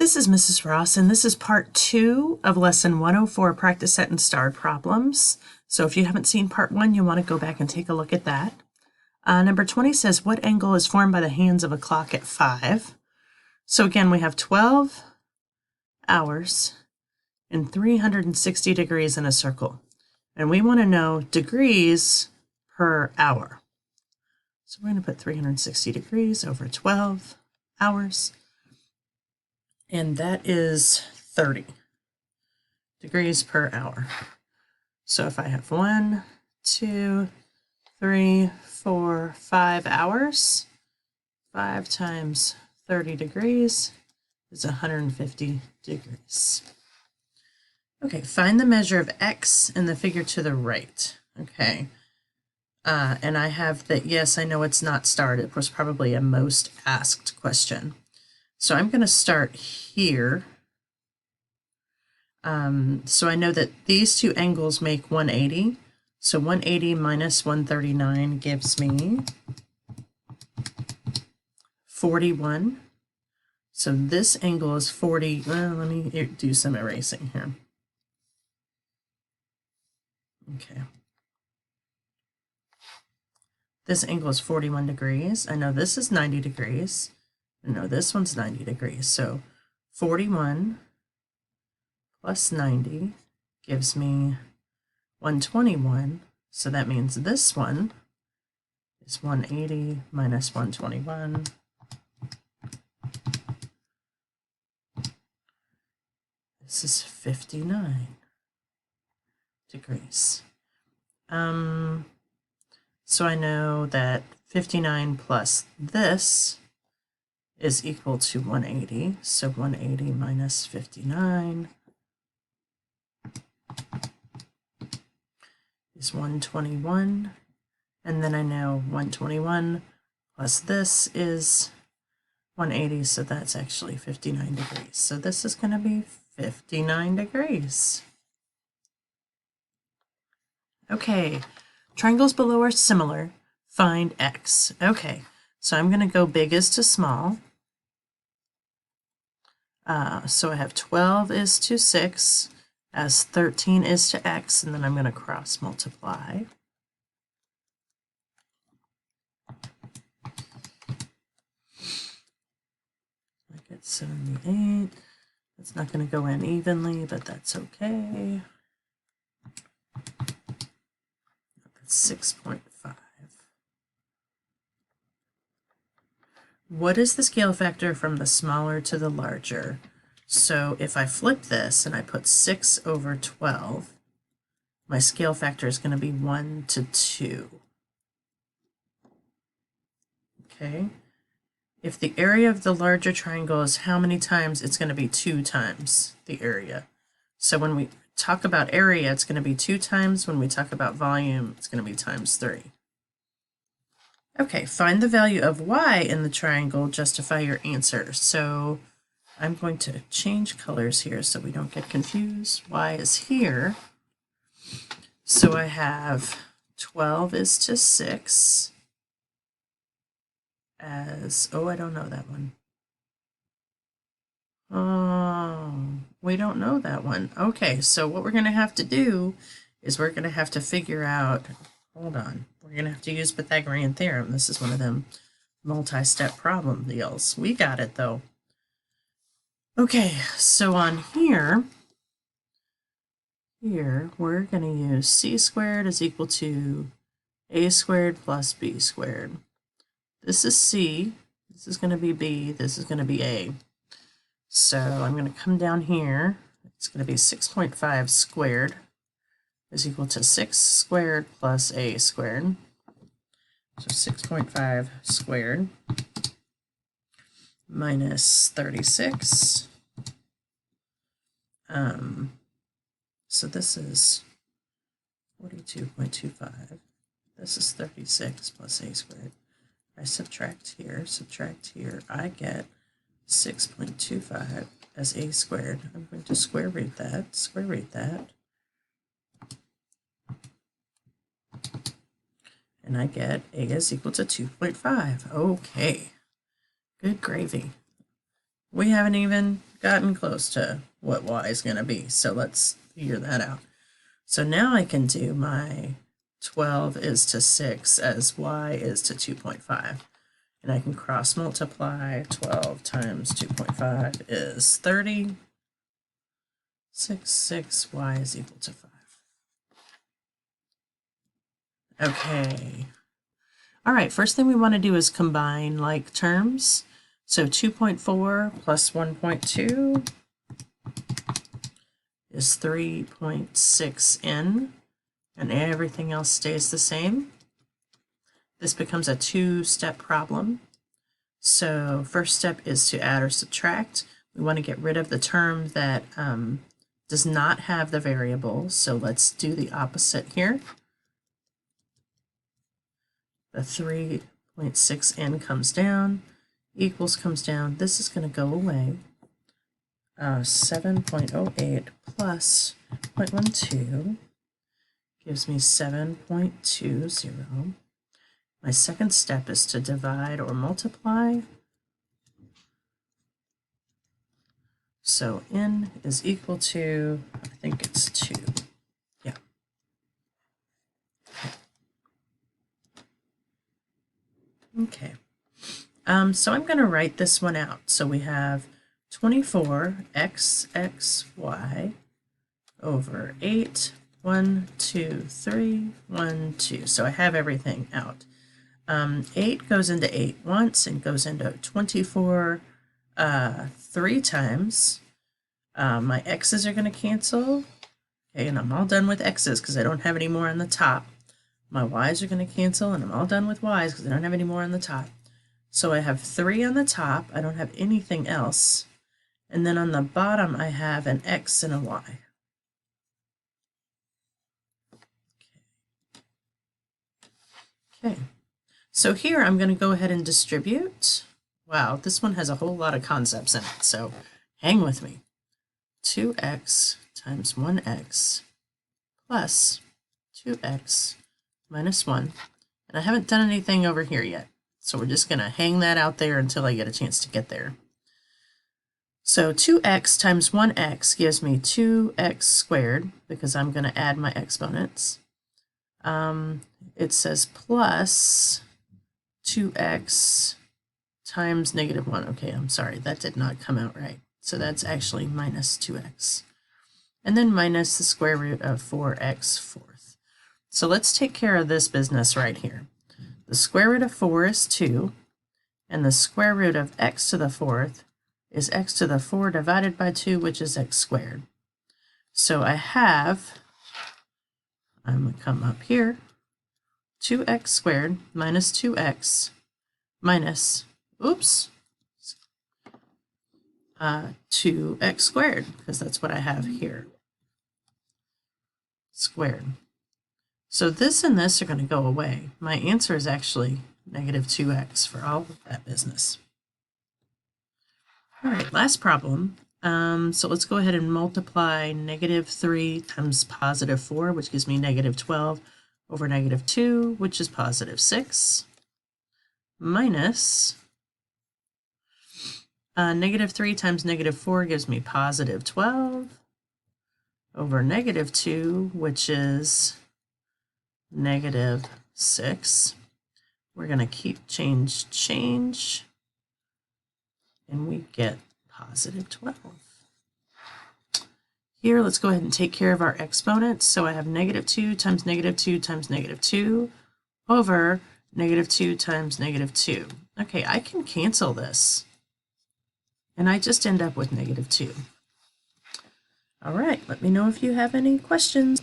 This is Mrs. Ross, and this is part 2 of lesson 104, Practice Set and Starred Problems. So if you haven't seen part 1, you want to go back and take a look at that. Number 20 says, what angle is formed by the hands of a clock at 5? So again, we have 12 hours and 360 degrees in a circle. And we want to know degrees per hour. So we're going to put 360 degrees over 12 hours. And that is 30 degrees per hour. So if I have 1, 2, 3, 4, 5 hours, 5 times 30 degrees is 150 degrees. Okay, find the measure of x in the figure to the right. Okay, and I have that, yes, I know it's not starred. It was probably a most asked question. So I'm going to start here. So I know that these two angles make 180. So 180 minus 139 gives me 41. So this angle is 40. Well, let me do some erasing here. Okay. This angle is 41 degrees. I know this is 90 degrees. No, this one's 90 degrees. So 41 plus 90 gives me 121. So that means this one is 180 minus 121. This is 59 degrees. So I know that 59 plus this is equal to 180. So 180 minus 59 is 121. And then I know 121 plus this is 180. So that's actually 59 degrees. So this is going to be 59 degrees. Okay, triangles below are similar. Find x. Okay, so I'm going to go biggest to small. So I have 12 is to 6, as 13 is to x, and then I'm going to cross multiply. I get 78. It's not going to go in evenly, but that's okay. That's 6.5. What is the scale factor from the smaller to the larger? So if I flip this and I put 6 over 12, my scale factor is going to be 1 to 2. Okay. If the area of the larger triangle is how many times, it's going to be 2 times the area. So when we talk about area, it's going to be 2 times. When we talk about volume, it's going to be times 3. Okay, find the value of y in the triangle, justify your answer. So I'm going to change colors here so we don't get confused. Y is here. So I have 12 is to 6 as, oh, I don't know that one. Oh, we don't know that one. Okay, so what we're going to have to do is we're going to have to figure out, hold on, we're going to have to use Pythagorean Theorem. This is one of them multi-step problem deals. We got it, though. Okay, so on here we're going to use c squared is equal to a squared plus b squared. This is c, this is going to be b, this is going to be a. So I'm going to come down here. It's going to be 6.5 squared is equal to 6 squared plus a squared. So 6.5 squared minus 36. So this is 42.25. This is 36 plus a squared. I subtract here, I get 6.25 as a squared. I'm going to square root that. And I get a is equal to 2.5. Okay, good gravy. We haven't even gotten close to what y is going to be, so let's figure that out. So now I can do my 12 is to 6 as y is to 2.5. And I can cross multiply. 12 times 2.5 is 30. 6, y is equal to 5. Okay. All right, first thing we want to do is combine like terms. So 2.4 plus 1.2 is 3.6n, and everything else stays the same. This becomes a two-step problem. So first step is to add or subtract. We want to get rid of the term that does not have the variable, so let's do the opposite here. The 3.6n comes down, equals comes down. This is going to go away. 7.08 plus 0.12 gives me 7.20. My second step is to divide or multiply. So n is equal to, I think it's 2. Yeah. Okay. So I'm going to write this one out. So we have 24xxy over 8, 1, 2, 3, 1, 2. So I have everything out. 8 goes into 8 once and goes into 24 3 times. My x's are going to cancel. Okay, and I'm all done with x's because I don't have any more on the top. My y's are going to cancel, and I'm all done with y's because I don't have any more on the top. So I have 3 on the top. I don't have anything else. And then on the bottom, I have an x and a y. Okay. So here I'm going to go ahead and distribute. Wow, this one has a whole lot of concepts in it, so hang with me. 2x times 1x plus 2x minus 1. And I haven't done anything over here yet, so we're just going to hang that out there until I get a chance to get there. So 2x times 1x gives me 2x squared, because I'm going to add my exponents. It says plus 2x times negative 1. Okay, I'm sorry, that did not come out right. So that's actually minus 2x. And then minus the square root of 4x fourth. So let's take care of this business right here. The square root of 4 is 2, and the square root of x to the fourth is x to the 4 divided by 2, which is x squared. So I have, I'm going to come up here, 2x squared minus 2x minus, oops, 2x squared, because that's what I have here, squared. So this and this are going to go away. My answer is actually negative 2x for all of that business. All right, last problem. So let's go ahead and multiply negative 3 times positive 4, which gives me negative 12 over negative 2, which is positive 6, minus negative 3 times negative 4 gives me positive 12 over negative 2, which is negative 6. We're going to keep change, and we get positive 12. Here, let's go ahead and take care of our exponents. So I have negative 2 times negative 2 times negative 2 over negative 2 times negative 2. Okay, I can cancel this, and I just end up with negative 2. All right, let me know if you have any questions.